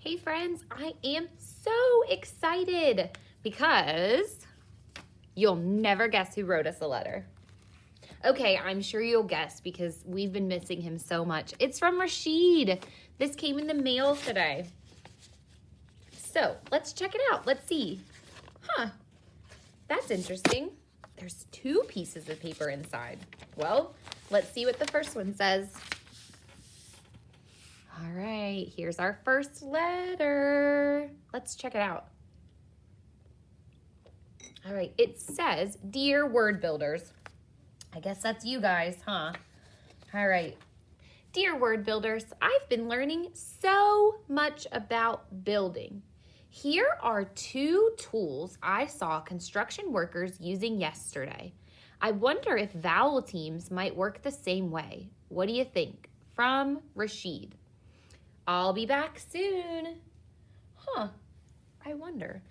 Hey friends, I am so excited because you'll never guess who wrote us a letter. Okay, I'm sure you'll guess because we've been missing him so much. It's from Rashid. This came in the mail today. So let's check it out. Let's see. That's interesting. There's 2 pieces of paper inside. Well, let's see what the first one says. All right, here's our first letter. Let's check it out. All right, it says, Dear Word Builders. I guess that's you guys, huh? All right. Dear Word Builders, I've been learning so much about building. Here are 2 tools I saw construction workers using yesterday. I wonder if vowel teams might work the same way. What do you think? From Rashid. I'll be back soon. I wonder.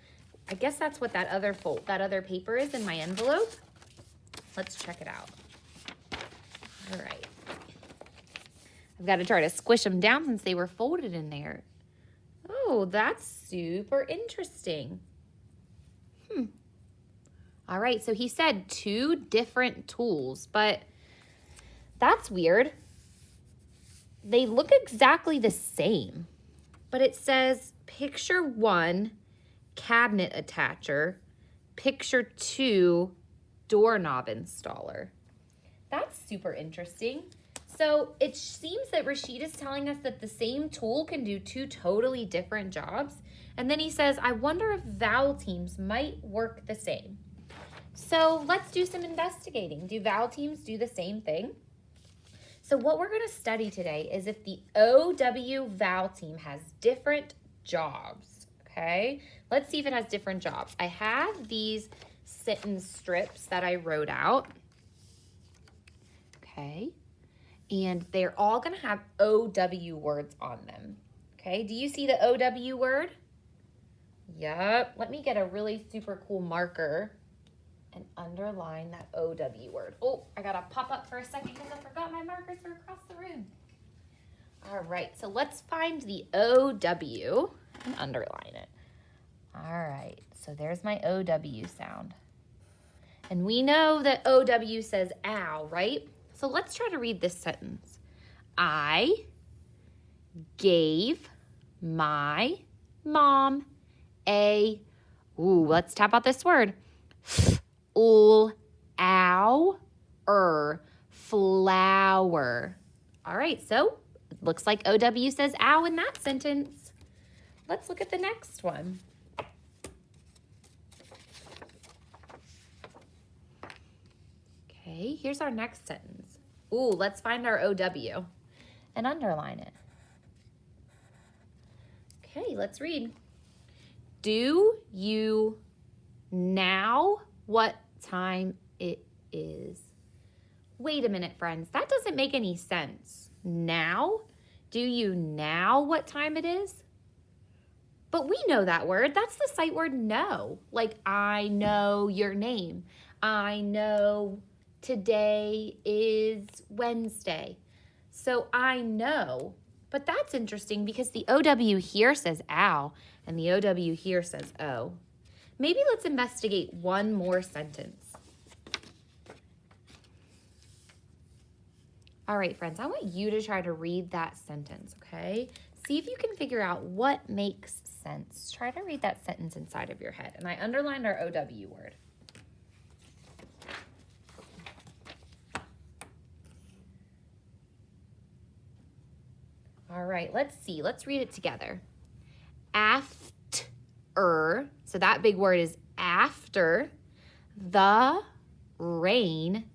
I guess that's what that other paper is in my envelope. Let's check it out. All right. I've got to try to squish them down since they were folded in there. Oh, that's super interesting. All right, so he said 2 different tools, but that's weird. They look exactly the same, but it says picture 1, cabinet attacher, picture 2, doorknob installer. That's super interesting. So it seems that Rashid is telling us that the same tool can do 2 totally different jobs. And then he says, I wonder if vowel teams might work the same. So let's do some investigating. Do vowel teams do the same thing? So what we're going to study today is if the OW vowel team has different jobs, okay? Let's see if it has different jobs. I have these sentence strips that I wrote out, okay? And they're all going to have OW words on them, okay? Do you see the OW word? Yep. Let me get a really super cool marker and underline that OW word. Oh, I got to pop up for a second because I forgot my markers were across the room. All right, so let's find the OW and underline it. All right, so there's my OW sound. And we know that OW says ow, right? So let's try to read this sentence. I gave my mom let's tap out this word. Flower. All right, so it looks like OW says ow in that sentence. Let's look at the next one. Okay, here's our next sentence. Let's find our OW and underline it. Okay, let's read. Do you now what time it is? Wait a minute, friends. That doesn't make any sense. Now? Do you now what time it is? But we know that word. That's the sight word know. Like, I know your name. I know today is Wednesday. So I know. But that's interesting because the OW here says ow and the OW here says oh. Maybe let's investigate one more sentence. All right, friends, I want you to try to read that sentence, okay? See if you can figure out what makes sense. Try to read that sentence inside of your head. And I underlined our OW word. All right, let's see. Let's read it together. After, so that big word is after the rain,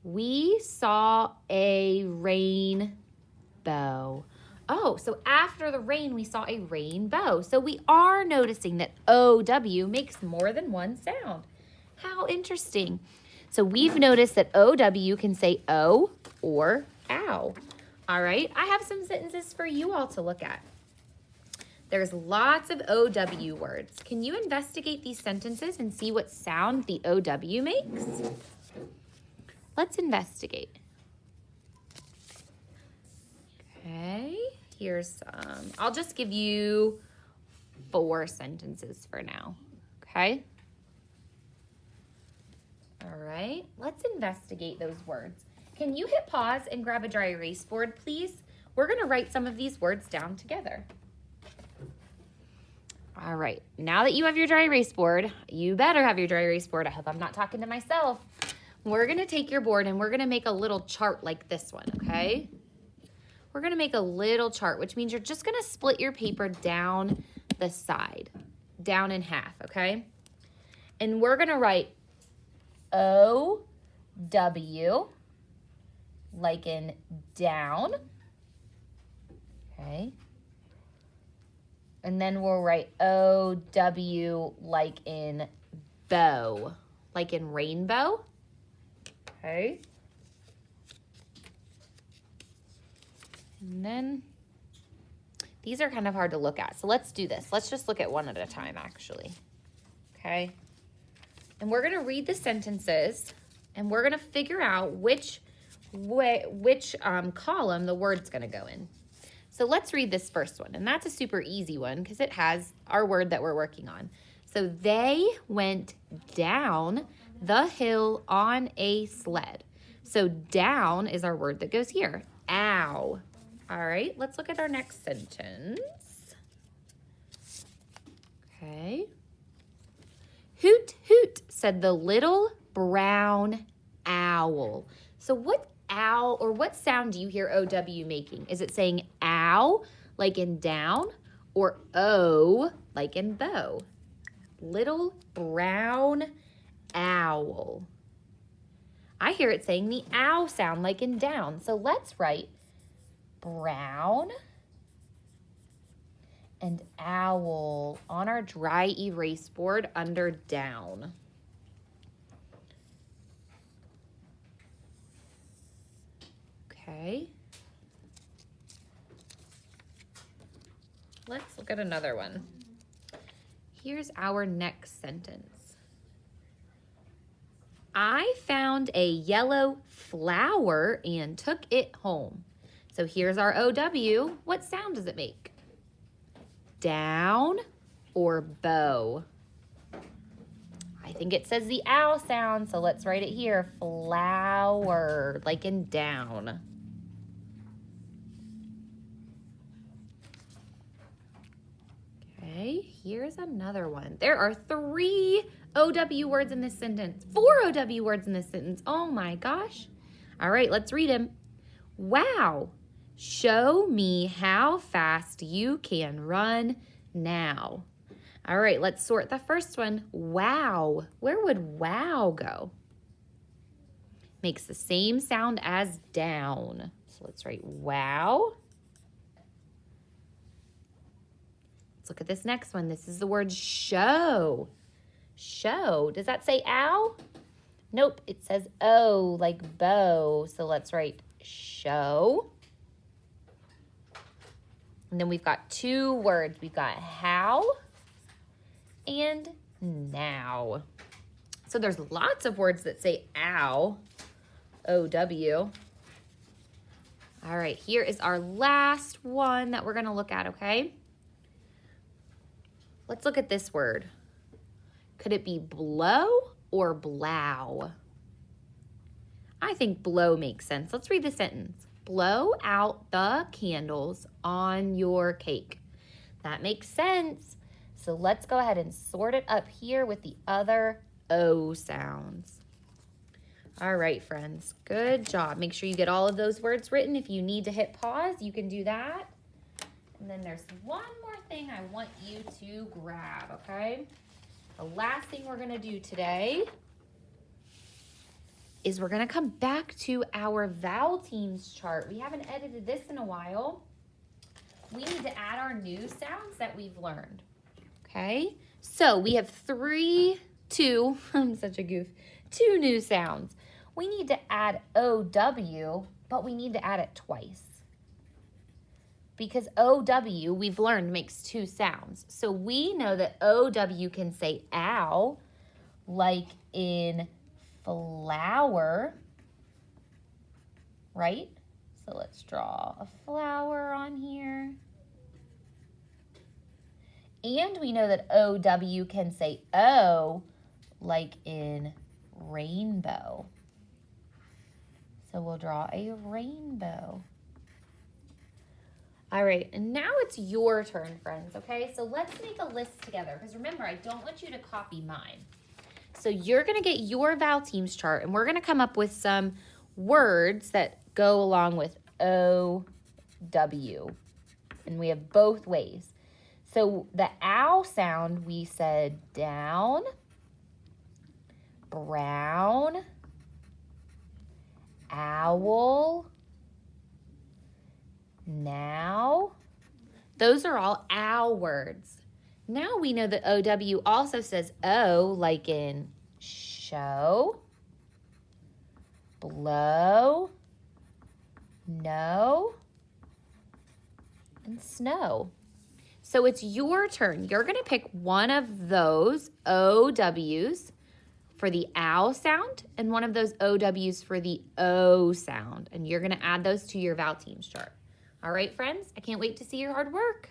we saw a rainbow. Oh, so after the rain, we saw a rainbow. So we are noticing that OW makes more than one sound. How interesting. So we've noticed that OW can say O or ow. All right, I have some sentences for you all to look at. There's lots of OW words. Can you investigate these sentences and see what sound the OW makes? Let's investigate. Okay, here's some. I'll just give you 4 sentences for now, okay? All right, let's investigate those words. Can you hit pause and grab a dry erase board, please? We're gonna write some of these words down together. All right, now that you have your dry erase board, you better have your dry erase board. I hope I'm not talking to myself. We're gonna take your board and we're gonna make a little chart like this one, okay? We're gonna make a little chart, which means you're just gonna split your paper down the side, down in half, okay? And we're gonna write O-W, like in down, okay? And then we'll write O-W like in bow, like in rainbow, okay? And then these are kind of hard to look at, so let's do this. Let's just look at one at a time, actually, okay? And we're gonna read the sentences and we're gonna figure out which column the word's gonna go in. So let's read this first one, and that's a super easy one because it has our word that we're working on. So they went down the hill on a sled. So down is our word that goes here, ow. All right, let's look at our next sentence. Okay. Hoot, hoot, said the little brown owl. So what owl or what sound do you hear O-W making? Is it saying ow, like in down, or O, like in bow? Little brown owl. I hear it saying the ow sound, like in down. So let's write brown and owl on our dry erase board under down. Okay. Let's look at another one. Here's our next sentence. I found a yellow flower and took it home. So here's our O-W. What sound does it make? Down or bow? I think it says the owl sound, so let's write it here. Flower, like in down. Okay, here's another one. There are 3 O-W words in this sentence. 4 O-W words in this sentence. Oh my gosh. All right, let's read them. Wow. Show me how fast you can run now. All right, let's sort the first one. Wow. Where would wow go? Makes the same sound as down. So let's write wow. Let's look at this next one. This is the word show. Show. Does that say ow? Nope, it says O, like bow. So let's write show. And then we've got 2 words. We've got how and now. So there's lots of words that say ow, O-W. All right, here is our last one that we're gonna look at, okay? Let's look at this word. Could it be blow or blow? I think blow makes sense. Let's read the sentence. Blow out the candles on your cake. That makes sense. So let's go ahead and sort it up here with the other O sounds. All right, friends, good job. Make sure you get all of those words written. If you need to hit pause, you can do that. And then there's one more thing I want you to grab, okay? The last thing we're gonna do today is we're gonna come back to our vowel teams chart. We haven't edited this in a while. We need to add our new sounds that we've learned, okay? So we have two, I'm such a goof, 2 new sounds. We need to add O-W, but we need to add it twice. Because O-W, we've learned, makes 2 sounds. So we know that O-W can say ow, like in flower, right? So let's draw a flower on here. And we know that OW can say O, like in rainbow. So we'll draw a rainbow. All right, and now it's your turn, friends, okay? So let's make a list together, because remember, I don't want you to copy mine. So you're going to get your Val Teams chart, and we're going to come up with some words that go along with OW. And we have both ways. So the ow sound, we said down, brown, owl, now. Those are all ow words. Now we know that OW also says O, like in show, blow, no, and snow. So it's your turn. You're going to pick one of those OWs for the ow sound and one of those OWs for the O sound. And you're going to add those to your Val Teams chart. All right, friends, I can't wait to see your hard work.